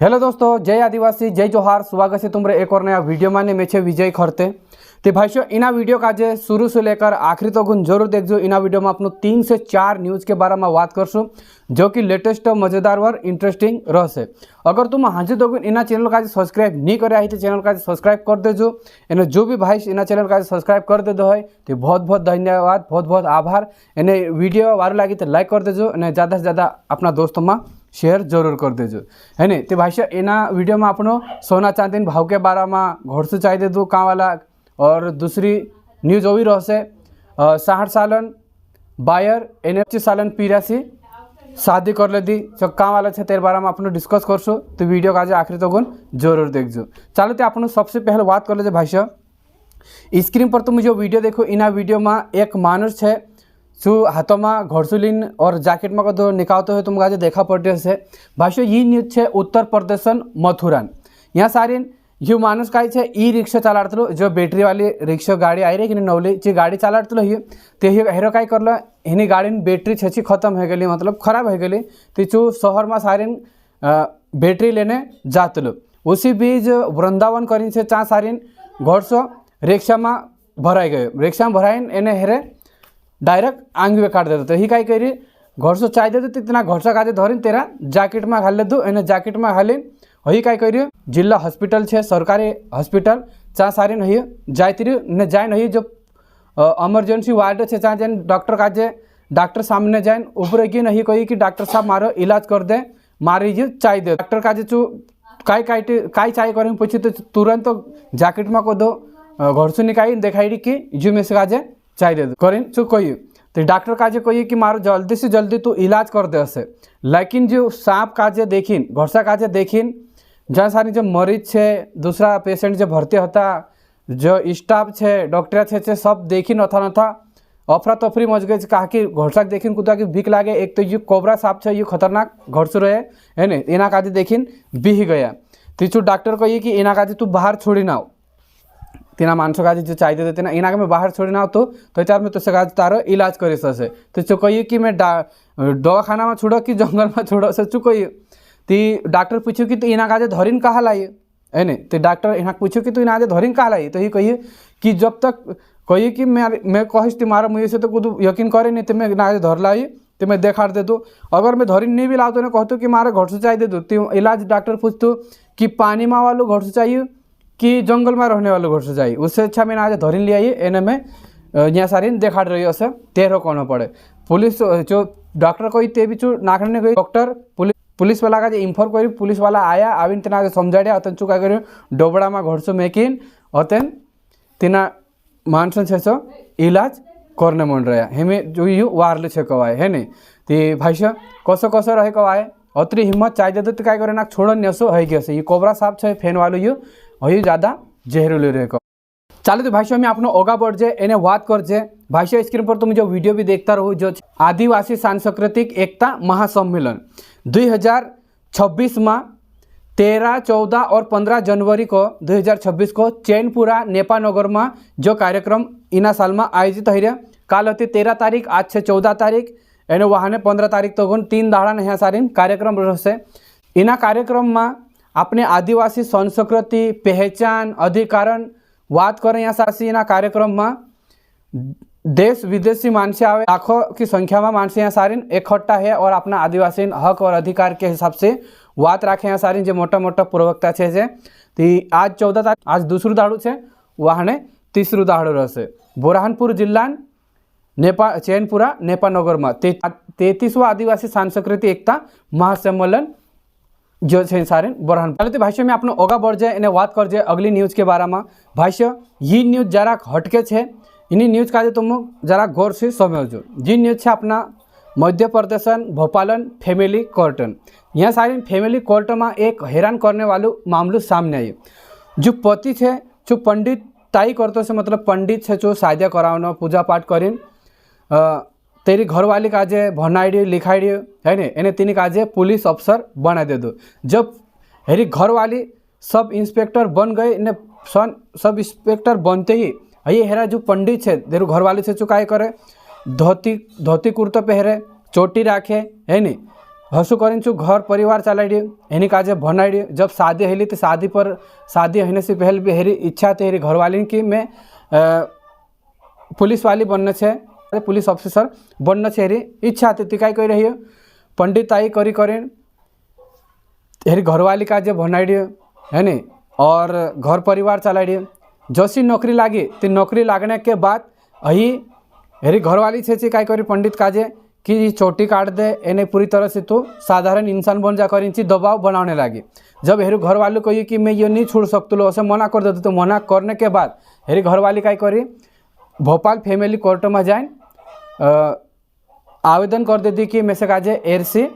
Hello दोस्तों, जय आदिवासी, जय जोहार। स्वागत है तुम्हारे एक और नया वीडियो में। मैं छे विजय खरते। तो भाइयों, इना वीडियो का जे शुरू से लेकर आखिरी तक जरूर देखो। इना वीडियो में अपनो 3 से 4 न्यूज़ के बारे में बात करसु जो कि लेटेस्ट मजेदार और इंटरेस्टिंग रहसे। अगर तुम हाजी तो इना चैनल का सब्सक्राइब नहीं करे तो चैनल का सब्सक्राइब कर देजो। इन्हें जो भी भाई इना चैनल का सब्सक्राइब कर दे दो है तो बहुत बहुत धन्यवाद, बहुत बहुत आभार। इन्हें वीडियो वारू लगी तो लाइक कर देजो, ज़्यादा से ज़्यादा अपना दोस्तों में शेयर जरूर कर देजो, है नहीं। तो भाई एना वीडियो में अपनो सोना चांदी भाव के बारे में घोड़सू चाय दे दो कहाँ वाला। और दूसरी न्यूज वो भी रहसे 60 सालन बायर एनएफसी सालन 83 शादी कर ले दी जो कहाँ वाला है तेरे बारे में अपनो डिस्कस करसो। तो वीडियो का आखिरी तक जरूर देखो। चलो तो अपनो सबसे पहले बात कर ले भाई स्क्रीन पर तुम जो वीडियो देखो इना वीडियो में एक मानुष है जो हाथों में घोड़सुलिन और जैकेट में कदो निकालते हुए तुमको आज देखा पड़ते से। भाइयों ये न्यूज है उत्तर प्रदेश मथुरान। यहाँ सारी यू मानुष का ई रिक्शा चलाड़ो जो बैटरी वाली रिक्शा गाड़ी आई रही कि नवली जी गाड़ी चलाड़ो ही तो हेरो का कर हिनी गाड़ी में बैटरी छेची खत्म हो गई, मतलब खराब हो गई। तो चू शहर में सारी बैटरी लेने जात लो। उसी बीच वृंदावन करी से चा सारी घोड़सो रिक्शा में भराई गए। रिक्शा में भराइन एने हेरे डायरेक्ट आंग में काट देते। तो ही कहीं करी घोड़सो चाय दे दो इतना घोड़सा काजे धरिन तेरा जैकेट में घाल दो। एने जैकेट में घालिन वही कहीं करी जिला हॉस्पिटल है सरकारी हॉस्पिटल चा सारी नहीं जाती ने जाए नहीं जो इमरजेंसी वार्ड है चा जान डॉक्टर काजे डॉक्टर सामने जाए ऊपर की नहीं कही कि डॉक्टर साहब मारो इलाज कर दे मारी जी चाय दे। डॉक्टर काजे चू काई चाय करें पूछी तो तुरंत तो जैकेट में को दो घोड़सू निकाई दिखाई कि जू में से काजे चाय दे दो करें चु कही। तो डॉक्टर काजे कही कि मारो जल्दी से जल्दी तू इलाज कर दे से। लेकिन जो सांप काजे देखिन घोड़सा काजे देखिन जहाँ सारी जो मरीज है दूसरा पेशेंट जो भर्ती होता जो स्टाफ है डॉक्टर है सब देखिन अथा अफरा तफरी मच गई। कहा कि घोड़सा देखिन कुदा की भीख लागे। एक तो ये कोबरा सांप है ये खतरनाक घोड़सू रहे है नहीं। इना काजे देखिन बिह गया। तो डॉक्टर कही कि इना काजे तू बाहर छोड़ी ना तीना मानसो काजे जो चाय दे देते ना इना के मैं बाहर छोड़ी ना तो चार में तुझसे काज तारो इलाज करे ससे। तो चु कही कि मैं दवाखाना में छोड़ो कि जंगल में छोड़ो से चु कही। तो डॉक्टर पूछो कि तू इना काजे धरिन कहा लाई है नहीं। तो डॉक्टर इना पूछो कि तू इना धरिन कहा लाई। तो ही कही कि जब तक कही कि मैं कहिस तुम्हारा मुझे से तो कुछ यकीन करे नहीं तो मैं इना धर लाई तो मैं देखा दे दूँ। अगर मैं धरिन नहीं भी लाऊ तो कहतु कि मारे घोड़सू चाय दे दूँ। तो इलाज डॉक्टर पूछतू कि पानी में वालों घोड़सू चाहिए कि जंगल में रहने वालों घोड़सू चाहिए। उससे अच्छा मैंने आज धरिन ले आई एने में यहाँ सारी देखा रही है तेरह कौन पड़े। पुलिस जो डॉक्टर कोई ते भी चू नाखने गई डॉक्टर पुलिस वाला का जो इन्फॉर्म करी पुलिस वाला आया आविन तना समझाड़िया अतन चू क्या कर डोबड़ा में घोड़सू मेकिन अतन तिना मानसन छे सो इलाज करने मन रहा हेमें जो यू वारले छे कवाए है नहीं। तो भाई कसो कसो रहे कवाए अतरी हिम्मत चाय दे तो क्या करे ना छोड़ नसो है गए ये कोबरा साफ है फेन वालों यू वही ज़्यादा जहरीलू रहे। चलो तो भाई मैं अपना ओगा बढ़ जाए इन्हें बात कर जाए। भाई स्क्रीन पर तुम जो वीडियो भी देखता रहो जो आदिवासी सांस्कृतिक एकता महासम्मेलन 2026 में 13, 14 और 15 जनवरी को 2026 को चैनपुरा नेपानगर में जो कार्यक्रम इना साल में आयोजित हो रहा। काल होती 13 तारीख आज से 14 तारीख एने वहाँ ने 15 तारीख तक 3 दाड़ा यहाँ सारी कार्यक्रम रहसे। इना कार्यक्रम में अपने आदिवासी संस्कृति पहचान अधिकारण बात करें यहाँ सासी इना कार्यक्रम में देश विदेशी मानसे आवे लाखों की संख्या में मानसे यहाँ सारी इकट्ठा है और अपना आदिवासी हक और अधिकार के हिसाब से बात रखे यहाँ सारी जो मोटा मोटा प्रवक्ता है जे। तो आज 14 तारीख आज दूसरू दाड़ू है वहाँ ने तीसरू दाड़ू रहसे। बुरहानपुर जिला चैनपुरा नेपानगर में 33वां आदिवासी सांस्कृतिक एकता महासम्मेलन जो है सारे बुरहान। तो भाष्य में अपना ओगा बढ़ जाए इन्हें बात कर जाए अगली न्यूज़ के बारे में। भाष्य ये न्यूज़ जरा हटके है इन्हीं न्यूज़ का जो तुम जरा गौर से समझो। जी न्यूज़ है अपना मध्य प्रदेश भोपालन फैमिली कोर्टन। यहाँ सारी फैमिली कोर्ट में एक हैरान करने वालों मामलों सामने आई। जो पति है जो पंडित ताई करते से मतलब पंडित है जो शादियाँ कराना पूजा पाठ करीन तेरी घरवाली काजे भनाई लिखाई है नहीं इन्हें तीन काजे पुलिस अफसर बना दे दो। जब हेरी घरवाली सब इंस्पेक्टर बन गए इन्हें सब इंस्पेक्टर बनते ही ये हेरा जो पंडित है तेरू घरवाली से चुकाई करे धोती कुर्ता पहरे चोटी राखे है नहीं हसु करिन्छु घर परिवार चलाइडियो हेनी काजे भनाइडियो जब शादी हेली तो शादी होने से पहले भी हेरी इच्छा थी हेरी घरवाली की मैं पुलिस वाली बनने छे पुलिस ऑफिसर बनने छे हेरी इच्छा थी काय कही रही पंडित ताई करी करें हेरी घरवाली काजे भनाइडियो है नी और घर परिवार चलाइडियो जैसी नौकरी लागी तो नौकरी लागने के बाद अही हेरी घरवाली छे काय करी पंडित काजे कि चोटी काट दे एने पूरी तरह से तो साधारण इंसान बन जा कर दबाव बनाने लगी। जब हेरी घर वालों को कि मैं ये नहीं छोड़ सकता उसे मना कर देते तो मना करने के बाद हेरी घर वाली क्या करी भोपाल फैमिली कोर्ट में जाए आवेदन कर देती कि मैं से काजे एर से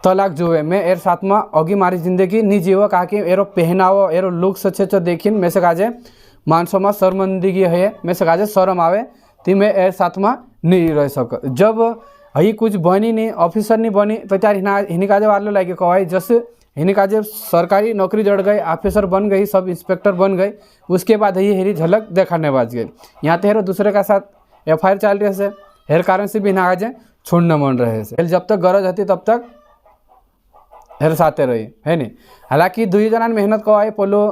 तलाक जुए मैं एर साथ में अगी मारी जिंदगी नहीं जीव कहा कि एरो पहनावो एरो लुक्स अच्छे देखी मैं से काजे मानसों में शर्मंदगी है मैं से काजे शर्म आवे तो मैं एर साथ में नहीं रह सक। जब ही कुछ बनी नहीं ऑफिसर नहीं बनी तो त्यार हिनी काजे वालों लगे कवाई जैसे हिनी काजे सरकारी नौकरी जड़ गई ऑफिसर बन गई सब इंस्पेक्टर बन गई उसके बाद ही हेरी झलक दिखाने बाज गई। यहाँ तो हेरो दूसरे का साथ FIR चल रहे से हेर कारण से भी ना आजे छोड़ने मन रहे से जब तक गरज होती तब तक हेर साथे रही है नहीं। हालांकि दुई जना मेहनत कवाई पोलो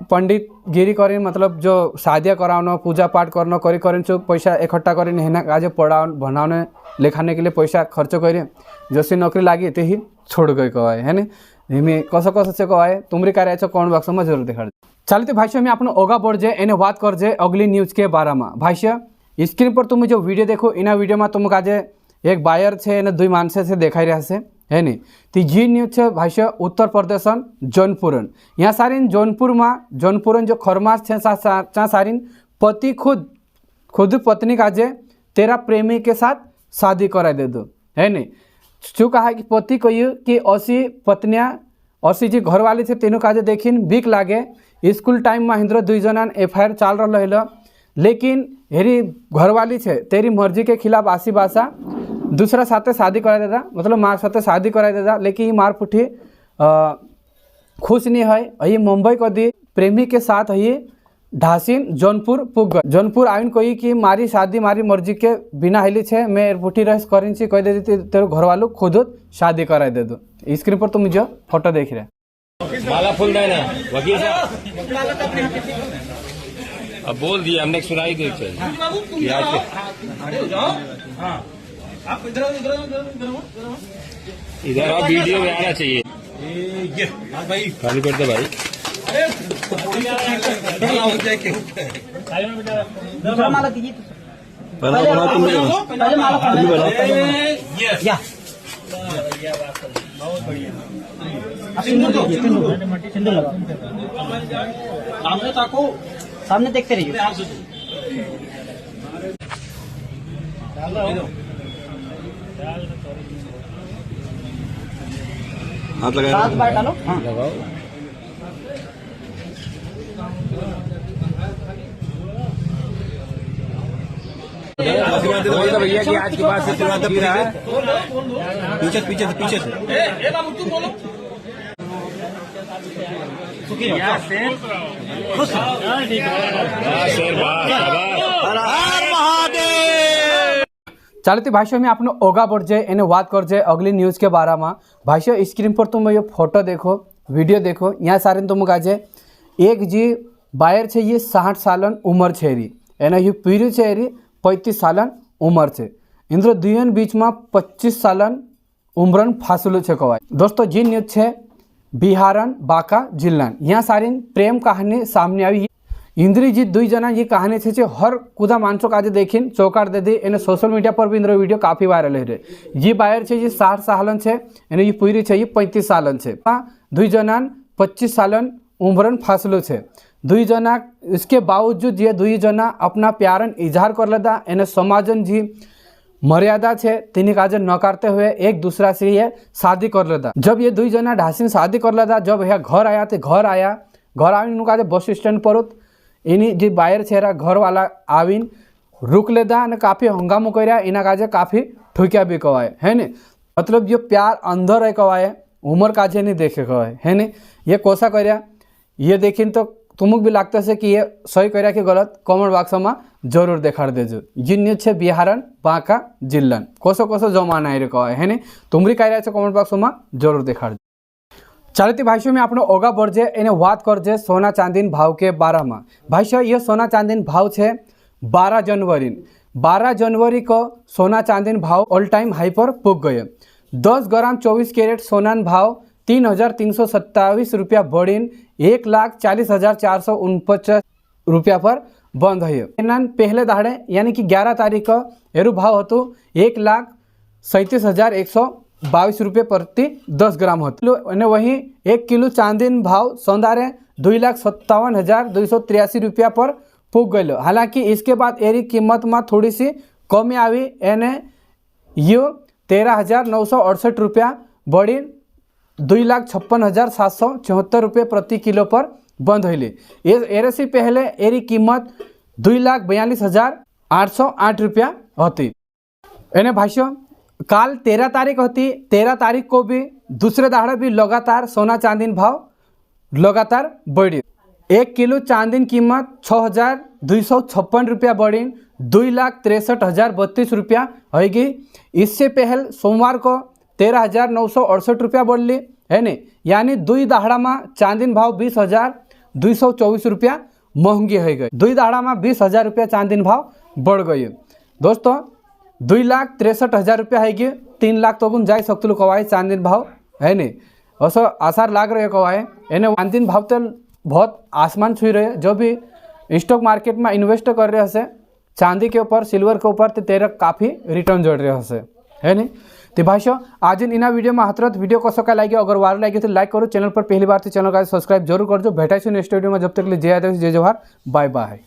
पंडित गिरी करें मतलब जो शादियाँ कराना पूजा पाठ करना करें जो पैसा इकट्ठा करें हेना आज पढ़ा बनाने लिखाने के लिए पैसा खर्च करें जैसी नौकरी लगी तो ही छोड़ गई कवाए है नहीं कसो कसो से कवाए तुमरी कार्य कौन बक्स में जरूर देखा चलते भाष्य में आपने ओगा बढ़ जाए एने बात कर जाए अगली न्यूज़ के बारे में। भाष्य स्क्रीन पर तुम जो वीडियो देखो इना वीडियो में तुम काजे एक बायर है दुई मानसे से देखाई रहा से है नहीं तो जी न्यूज है भाष्य उत्तर प्रदेश जौनपुरन यहाँ सारीन जौनपुरन जो खरमास है सारीन पति खुद पत्नी काजे तेरा प्रेमी के साथ शादी करा दे दो है नहीं जो कहा कि पति को ये कि असी पत्नियाँ असी जी घरवाली थे तीनों काजे देखिन बीक लागे स्कूल टाइम में हिंद्र दुई जनान FIR चल रहा लेकिन हेरी घरवाली है तेरी मर्जी के खिलाफ आसी बासा दूसरा साथे शादी करा देता मतलब मार साथे शादी करा देता लेकिन ये मार पुठी खुश नहीं है ये मुंबई को दी प्रेमी के साथ ये ढासीन जौनपुर पुग गए जौनपुर आइन कोई कि मारी शादी मारी मर्जी के बिना हिली छे मैं पुठी रह करें कह दे देती तेरे घर वालों खुद शादी करा दे दो। स्क्रीन पर तुम जो फोटो देख रहे माला फूल देना वकील साहब अब बोल दिया हमने सुनाई दी इधर आप वीडियो में आना चाहिए खाली कर दे भाई माला दीजिए बना तुम सिंदूर लगाओ सामने ताको सामने देखते रहिए हाथ लगाओ हाथ बाहर डालो हाँ लगाओ भैया कि आज के बाद से पीछे पीछे से पीछे से चलते भाष्य में आपने ओगा बढ़ जाए इन्हें बात कर जाए अगली न्यूज़ के बारे में। भाष्य स्क्रीन पर तुम ये फोटो देखो वीडियो देखो यहाँ सारे तुम काजे एक जी बायर छे ये 60 सालन उम्र छेरी एना ये पीरी छेरी 35 सालन उम्र छे इंद्र दुयन बीच में 25 सालन उम्रन फासलो छे कवाय। दोस्तों जी न्यूज छे बिहारन बांका जिल्लान यहाँ सारी प्रेम कहानी सामने आई इंद्रजीत दुई जना ये कहानी छे हर कुदा मानसो काजे देखिन चौकाट दे दी एने सोशल मीडिया पर भी इंद्र वीडियो काफ़ी वायरल है रे ये बायर छे ये 60 सालन छे एने ये पूरी छे ये 35 सालन छे दुई जनान 25 सालन उम्रन फासलो छे दुई जना इसके बावजूद ये दुई जना अपना प्यारन इजहार कर लेता एने समाजन जी मर्यादा छे तीन काजे नकारते हुए एक दूसरा से ये शादी कर लेता। जब ये दुई जना ढासीन शादी कर लेता जब यह घर आया तो घर आवीन काजे बस स्टैंड पर इन्हीं जी बाहर छेरा घर वाला आवीन रुक लेता ने काफ़ी हंगामो कर इना काजे काफ़ी ठुकिया भी कवाए है नहीं मतलब ये प्यार अंदर है कवाए उम्र काजे नहीं देखे कवाए है नहीं ये कोसा कर ये देखिन तो तुमक भी लगता है कि ये सही કર્યા कि गलत कमेंट बॉक्स में जरूर देखाड़ देजो। जी न्यूज है बिहारन बांका जिल्लान कसो कसो जमाना है कहे है नहीं तुमरी कार्य कमेंट बॉक्स में जरूर देखाड़। चालती भाइयों में आपने ओगा बढ़जे एने बात करजे सोना चांदीन भाव के बारे में। भाइयों ये सोना चांदीन भाव है 12 जनवरी को सोना चांदीन भाव ऑल टाइम हाई पर पुग गए। 10 ग्राम 24 कैरेट सोनान भाव 3,327 रुपया बढ़ीन 1,40,449 रुपया पर बंद है। एना पहले दाड़े यानी कि 11 तारीख को एरू भाव हतु 1,37,122 रुपये प्रति 10 ग्राम होती। वहीं 1 किलो चांदीन भाव सौंदारे 2,57,283 रुपया पर पुग गए। हालांकि इसके बाद एरी कीमत में थोड़ी सी कमी आई एने यो 13,968 रुपया बढ़ी 2,56,774 रुपये प्रति किलो पर बंद हुई। एरे से पहले एरी कीमत 2,42,808 रुपया होती। एने भाइयों काल 13 तारीख होती। 13 तारीख को भी दूसरे दाड़े भी लगातार सोना चांदीन भाव लगातार बढ़ी। 1 किलो चांदीन कीमत 6,256 रुपया बढ़ी 2,63,032 रुपया होगी। इससे पहले सोमवार को 13,968 रुपया बढ़ ली है नहीं यानी 2 दाहड़ा में चांदीन भाव 20,224 रुपया महंगी हो गई। 2 दाहड़ा में 20,000 रुपया चांदीन भाव बढ़ गई। दोस्तों 2,63,000 रुपया है 3 लाख तो जा सकते कवाए चांदीन भाव है नहीं ऐसा आसार लाग रहे कवाए एने चांदीन भाव तो बहुत आसमान छुई रहे। जो भी स्टॉक मार्केट में इन्वेस्ट कर रहे हैं चांदी के ऊपर सिल्वर के ऊपर तो तेरा काफ़ी रिटर्न जोड़ रहे हैं है नहीं। तो भाइयों आज इन वीडियो में हाथ वीडियो कसो का लगे अगर वार लगे तो लाइक करो। चैनल पर पहली बार तो चैनल का सब्सक्राइब जरूर कर दो। भेटा नेक्स्ट वीडियो में जब तक जय आदिवासी जय जोहार बाय बाय।